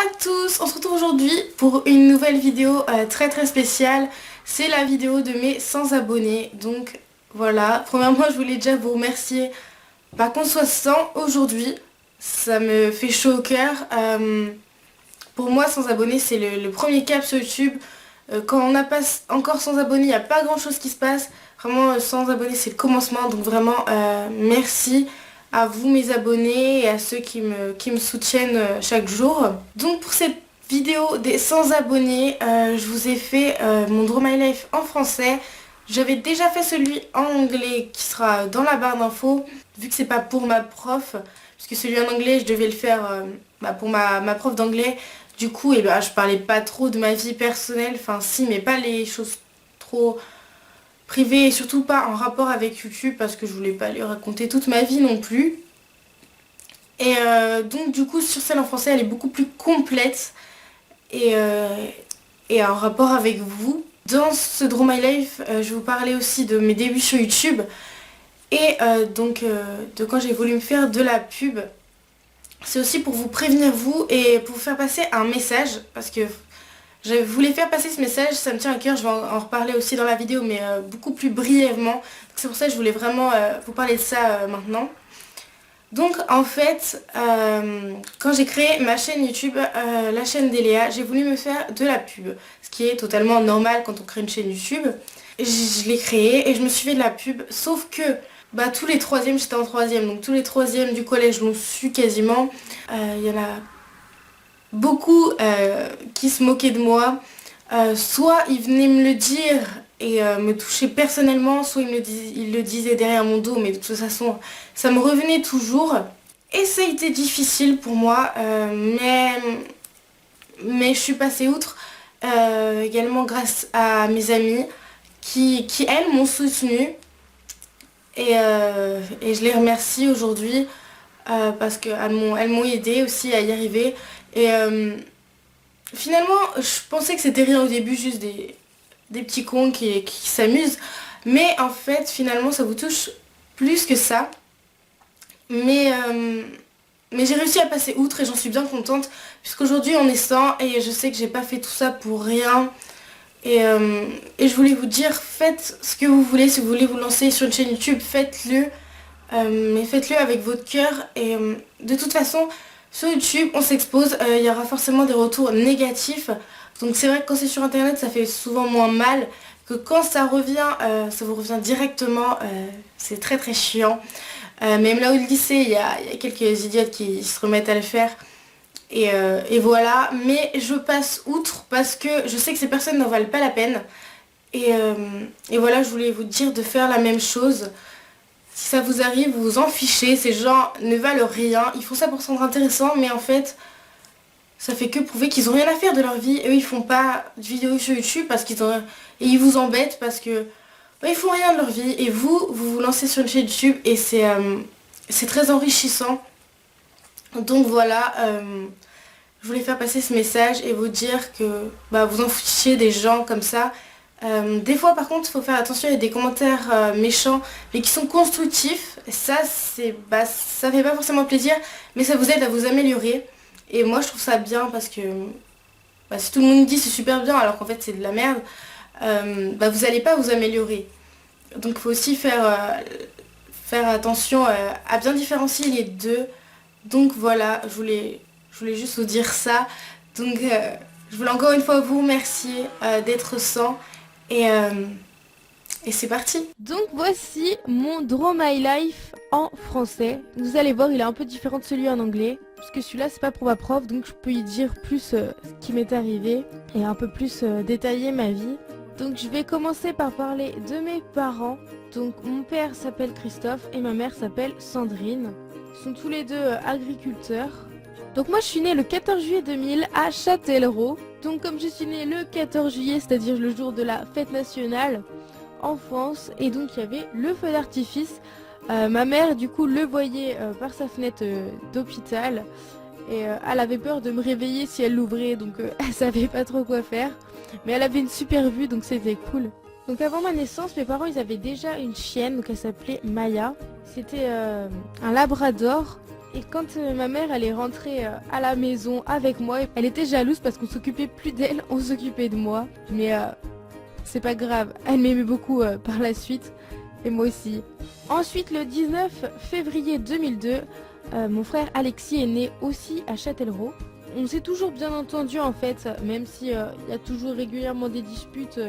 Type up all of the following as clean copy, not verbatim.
à tous, on se retrouve aujourd'hui pour une nouvelle vidéo très spéciale. C'est la vidéo de mes 100 abonnés. Donc voilà, premièrement je voulais déjà vous remercier qu'on soit 100 aujourd'hui. Ça me fait chaud au cœur. Pour moi 100 abonnés c'est le premier cap sur YouTube. Quand on n'a pas encore 100 abonnés, il n'y a pas grand chose qui se passe. Vraiment 100 abonnés c'est le commencement. Donc vraiment merci à vous mes abonnés et à ceux qui me soutiennent chaque jour. Donc pour cette vidéo des 100 abonnés, je vous ai fait mon Draw My Life en français. J'avais déjà fait celui en anglais qui sera dans la barre d'infos, vu que c'est pas pour ma prof, puisque celui en anglais je devais le faire pour ma prof d'anglais. Du coup je parlais pas trop de ma vie personnelle, enfin si, mais pas les choses trop privées et surtout pas en rapport avec YouTube parce que je voulais pas lui raconter toute ma vie non plus. Et donc du coup sur celle en français elle est beaucoup plus complète et en rapport avec vous. Dans ce Draw My Life, je vais vous parler aussi de mes débuts sur YouTube et de quand j'ai voulu me faire de la pub. C'est aussi pour vous prévenir vous et pour vous faire passer un message parce que je voulais faire passer ce message, ça me tient à cœur, je vais en reparler aussi dans la vidéo mais beaucoup plus brièvement. C'est pour ça que je voulais vraiment vous parler de ça maintenant. Donc en fait, quand j'ai créé ma chaîne YouTube, la chaîne d'Eléa, j'ai voulu me faire de la pub. Ce qui est totalement normal quand on crée une chaîne YouTube. Je l'ai créée et je me suis fait de la pub, sauf que tous les troisièmes, j'étais en troisième, donc tous les troisièmes du collège l'ont su quasiment. Il y en a beaucoup qui se moquaient de moi. Soit ils venaient me le dire et me toucher personnellement, soit ils le disaient derrière mon dos, mais de toute façon ça me revenait toujours. Et ça a été difficile pour moi, mais je suis passée outre également grâce à mes amis qui elles m'ont soutenue et je les remercie aujourd'hui parce qu'elles m'ont aidé aussi à y arriver. Et finalement, je pensais que c'était rien au début, juste des petits cons qui s'amusent. Mais en fait, finalement, ça vous touche plus que ça. Mais j'ai réussi à passer outre et j'en suis bien contente. Puisqu'aujourd'hui, on est 100 et je sais que j'ai pas fait tout ça pour rien. Et je voulais vous dire, faites ce que vous voulez. Si vous voulez vous lancer sur une chaîne YouTube, faites-le. Mais faites-le avec votre cœur. Et de toute façon, sur YouTube, on s'expose, il y aura forcément des retours négatifs. Donc c'est vrai que quand c'est sur internet, ça fait souvent moins mal que quand ça revient, ça vous revient directement. C'est très chiant. Même là au lycée, il y a quelques idiotes qui se remettent à le faire. Et voilà. Mais je passe outre parce que je sais que ces personnes n'en valent pas la peine. Et voilà, je voulais vous dire de faire la même chose. Si ça vous arrive, vous vous en fichez, ces gens ne valent rien, ils font ça pour se rendre intéressant, mais en fait, ça fait que prouver qu'ils ont rien à faire de leur vie. Eux, ils font pas de vidéos sur YouTube parce et ils vous embêtent parce que ils font rien de leur vie. Et vous lancez sur une chaîne YouTube et c'est très enrichissant. Donc voilà, je voulais faire passer ce message et vous dire que vous en foutiez des gens comme ça. Des fois par contre il faut faire attention, il y a des commentaires méchants mais qui sont constructifs. Ça ça fait pas forcément plaisir mais ça vous aide à vous améliorer. Et moi je trouve ça bien parce que si tout le monde dit c'est super bien alors qu'en fait c'est de la merde, vous allez pas vous améliorer. Donc il faut aussi faire attention à bien différencier les deux. Donc voilà, je voulais juste vous dire ça. Donc je voulais encore une fois vous remercier d'être 100. Et c'est parti. Donc voici mon Draw My Life en français. Vous allez voir, il est un peu différent de celui en anglais. Parce que celui-là, c'est pas pour ma prof, donc je peux y dire plus ce qui m'est arrivé. Et un peu plus détailler ma vie. Donc je vais commencer par parler de mes parents. Donc mon père s'appelle Christophe et ma mère s'appelle Sandrine. Ils sont tous les deux agriculteurs. Donc moi je suis née le 14 juillet 2000 à Châtellerault. Donc comme je suis née le 14 juillet, c'est-à-dire le jour de la fête nationale en France, et donc il y avait le feu d'artifice. Ma mère du coup le voyait par sa fenêtre d'hôpital et elle avait peur de me réveiller si elle l'ouvrait, donc elle savait pas trop quoi faire. Mais elle avait une super vue, donc c'était cool. Donc avant ma naissance, mes parents ils avaient déjà une chienne, donc elle s'appelait Maya. C'était un labrador. Et quand ma mère elle est rentrée à la maison avec moi, elle était jalouse parce qu'on s'occupait plus d'elle, on s'occupait de moi. Mais c'est pas grave, elle m'aimait beaucoup par la suite, et moi aussi. Ensuite, le 19 février 2002, mon frère Alexis est né aussi à Châtellerault. On s'est toujours bien entendu en fait, même si il y a toujours régulièrement des disputes,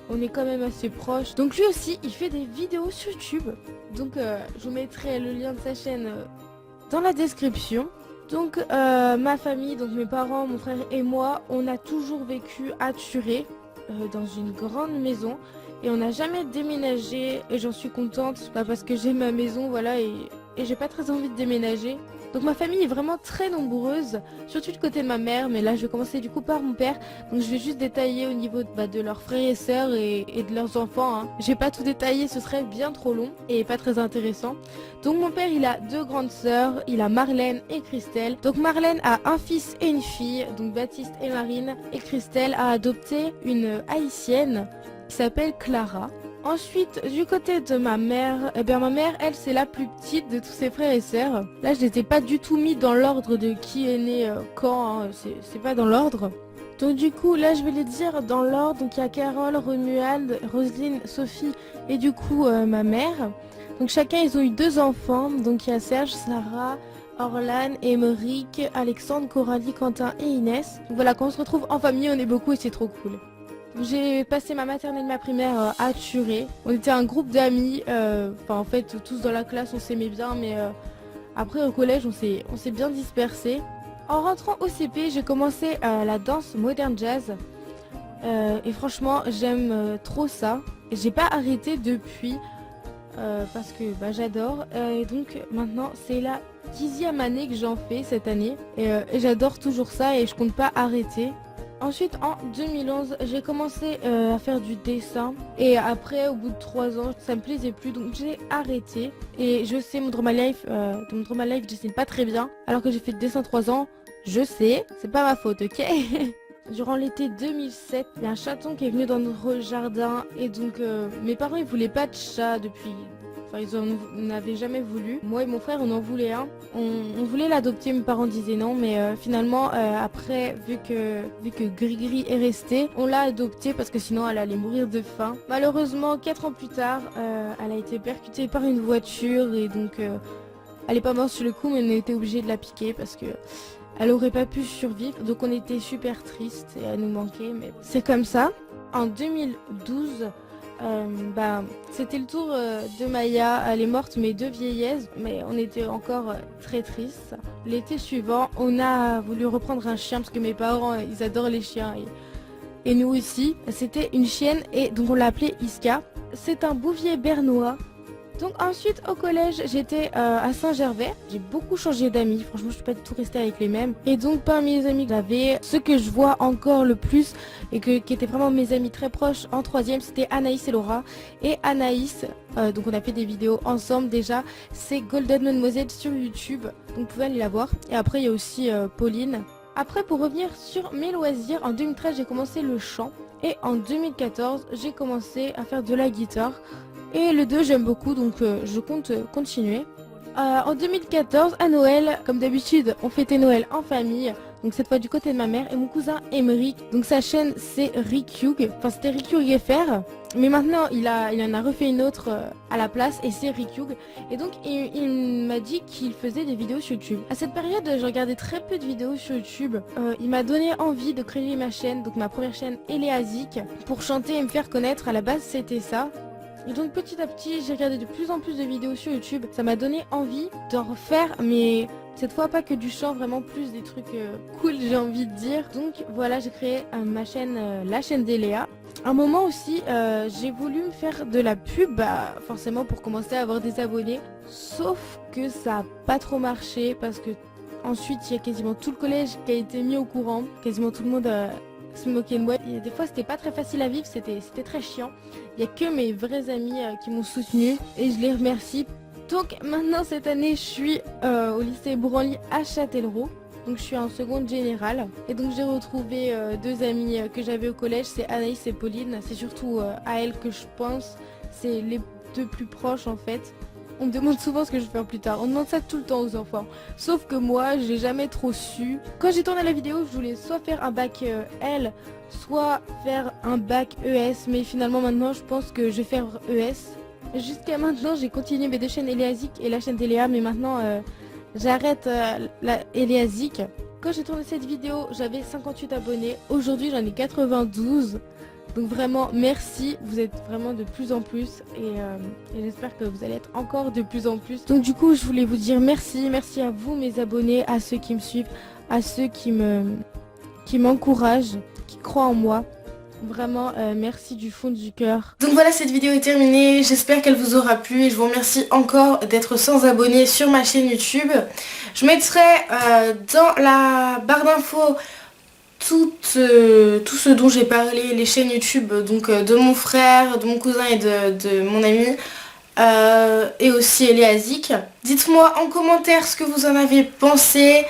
on est quand même assez proches. Donc lui aussi, il fait des vidéos sur YouTube. Donc je vous mettrai le lien de sa chaîne dans la description. Donc ma famille, donc mes parents, mon frère et moi, on a toujours vécu à Thurey, dans une grande maison. Et on n'a jamais déménagé et j'en suis contente parce que j'ai ma maison, voilà, et j'ai pas très envie de déménager. Donc ma famille est vraiment très nombreuse, surtout du côté de ma mère, mais là je vais commencer du coup par mon père. Donc je vais juste détailler au niveau de leurs frères et sœurs et de leurs enfants. Hein. Je vais pas tout détailler, ce serait bien trop long et pas très intéressant. Donc mon père il a 2 grandes sœurs, il a Marlène et Christelle. Donc Marlène a un fils et une fille, donc Baptiste et Marine. Et Christelle a adopté une haïtienne qui s'appelle Clara. Ensuite, du côté de ma mère, eh bien ma mère, elle, c'est la plus petite de tous ses frères et sœurs. Là, je n'étais pas du tout mis dans l'ordre de qui est né quand, hein. C'est pas dans l'ordre. Donc du coup, là, je vais les dire dans l'ordre. Donc il y a Carole, Romuald, Roselyne, Sophie et du coup ma mère. Donc chacun, ils ont eu 2 enfants. Donc il y a Serge, Sarah, Orlan, Émeric, Alexandre, Coralie, Quentin et Inès. Donc voilà, quand on se retrouve en famille, on est beaucoup et c'est trop cool. J'ai passé ma maternelle et ma primaire à Thurey. On était un groupe d'amis, en fait tous dans la classe on s'aimait bien, mais après au collège on s'est bien dispersés. En rentrant au CP, j'ai commencé la danse moderne jazz et franchement j'aime trop ça. J'ai pas arrêté depuis parce que j'adore et donc maintenant c'est la 10e année que j'en fais cette année et j'adore toujours ça et je compte pas arrêter. Ensuite, en 2011, j'ai commencé à faire du dessin. Et après, au bout de 3 ans, ça me plaisait plus. Donc j'ai arrêté. Et je sais, mon Drama Life, dans mon Drama Life, je dessine pas très bien. Alors que j'ai fait le dessin 3 ans, je sais, c'est pas ma faute, ok? Durant l'été 2007, il y a un chaton qui est venu dans notre jardin. Et donc, mes parents, ils voulaient pas de chat depuis... Enfin, ils en avaient jamais voulu. Moi et mon frère, on en voulait un. On voulait l'adopter, mes parents disaient non, mais finalement, après, vu que Grigri est resté, on l'a adopté parce que sinon elle allait mourir de faim. Malheureusement, 4 ans plus tard, elle a été percutée par une voiture et donc elle est pas morte sur le coup, mais on a été obligé de la piquer parce que elle aurait pas pu survivre. Donc on était super tristes et elle nous manquait, mais c'est comme ça. En 2012. C'était le tour de Maya, elle est morte mais de vieillesse, mais on était encore très tristes. L'été suivant, on a voulu reprendre un chien parce que mes parents ils adorent les chiens et nous aussi. C'était une chienne et donc on l'a appelée Iska. C'est un bouvier bernois. Donc ensuite au collège j'étais à Saint-Gervais. J'ai beaucoup changé d'amis, franchement je suis pas du tout restée avec les mêmes. Et donc parmi les amis que j'avais, ceux que je vois encore le plus et qui étaient vraiment mes amis très proches en 3e, c'était Anaïs et Laura. Et Anaïs, donc on a fait des vidéos ensemble déjà, c'est Golden Mademoiselle sur YouTube, donc vous pouvez aller la voir. Et après il y a aussi Pauline. Après pour revenir sur mes loisirs, en 2013 j'ai commencé le chant. Et en 2014 j'ai commencé à faire de la guitare. Et le 2 j'aime beaucoup donc je compte continuer. En 2014 à Noël, comme d'habitude on fêtait Noël en famille. Donc cette fois du côté de ma mère et mon cousin Émeric. Donc sa chaîne c'est Rikyug. Enfin c'était Rikyug FR. Mais maintenant il en a refait une autre à la place et c'est Rikyug. Et donc il m'a dit qu'il faisait des vidéos sur YouTube. À cette période je regardais très peu de vidéos sur YouTube. Il m'a donné envie de créer ma chaîne. Donc ma première chaîne Eléazik. Pour chanter et me faire connaître. À la base c'était ça. Et donc petit à petit, j'ai regardé de plus en plus de vidéos sur YouTube. Ça m'a donné envie d'en refaire, mais cette fois pas que du chant, vraiment plus des trucs cool, j'ai envie de dire. Donc voilà, j'ai créé ma chaîne, la chaîne d'Eléa. Un moment aussi, j'ai voulu me faire de la pub, forcément pour commencer à avoir des abonnés. Sauf que ça n'a pas trop marché parce que ensuite, il y a quasiment tout le collège qui a été mis au courant. Quasiment tout le monde se moquait de moi. Et des fois, c'était pas très facile à vivre, c'était très chiant. Il y a que mes vrais amis qui m'ont soutenu et je les remercie. Donc maintenant cette année je suis au lycée Branly à Châtellerault. Donc je suis en seconde générale. Et donc j'ai retrouvé 2 amies que j'avais au collège, c'est Anaïs et Pauline. C'est surtout à elles que je pense. C'est les 2 plus proches en fait. On me demande souvent ce que je vais faire plus tard. On demande ça tout le temps aux enfants. Sauf que moi, j'ai jamais trop su. Quand j'ai tourné la vidéo, je voulais soit faire un bac L, soit faire un bac ES. Mais finalement, maintenant, je pense que je vais faire ES. Jusqu'à maintenant, j'ai continué mes deux chaînes Eliasic et la chaîne Téléa. Mais maintenant, j'arrête la Eliasic. Quand j'ai tourné cette vidéo, j'avais 58 abonnés. Aujourd'hui, j'en ai 92. Donc vraiment merci, vous êtes vraiment de plus en plus et j'espère que vous allez être encore de plus en plus. Donc du coup je voulais vous dire merci à vous mes abonnés, à ceux qui me suivent, à ceux qui m'encouragent, qui croient en moi. Vraiment merci du fond du cœur. Donc voilà, cette vidéo est terminée, j'espère qu'elle vous aura plu et je vous remercie encore d'être sans abonnés sur ma chaîne YouTube. Je mettrai dans la barre d'infos tout ce dont j'ai parlé, les chaînes YouTube donc de mon frère, de mon cousin et de mon ami et aussi Eliasic. Dites-moi en commentaire ce que vous en avez pensé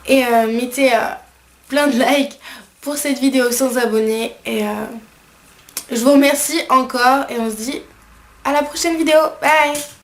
et mettez plein de likes pour cette vidéo sans abonnés et je vous remercie encore et on se dit à la prochaine vidéo. Bye.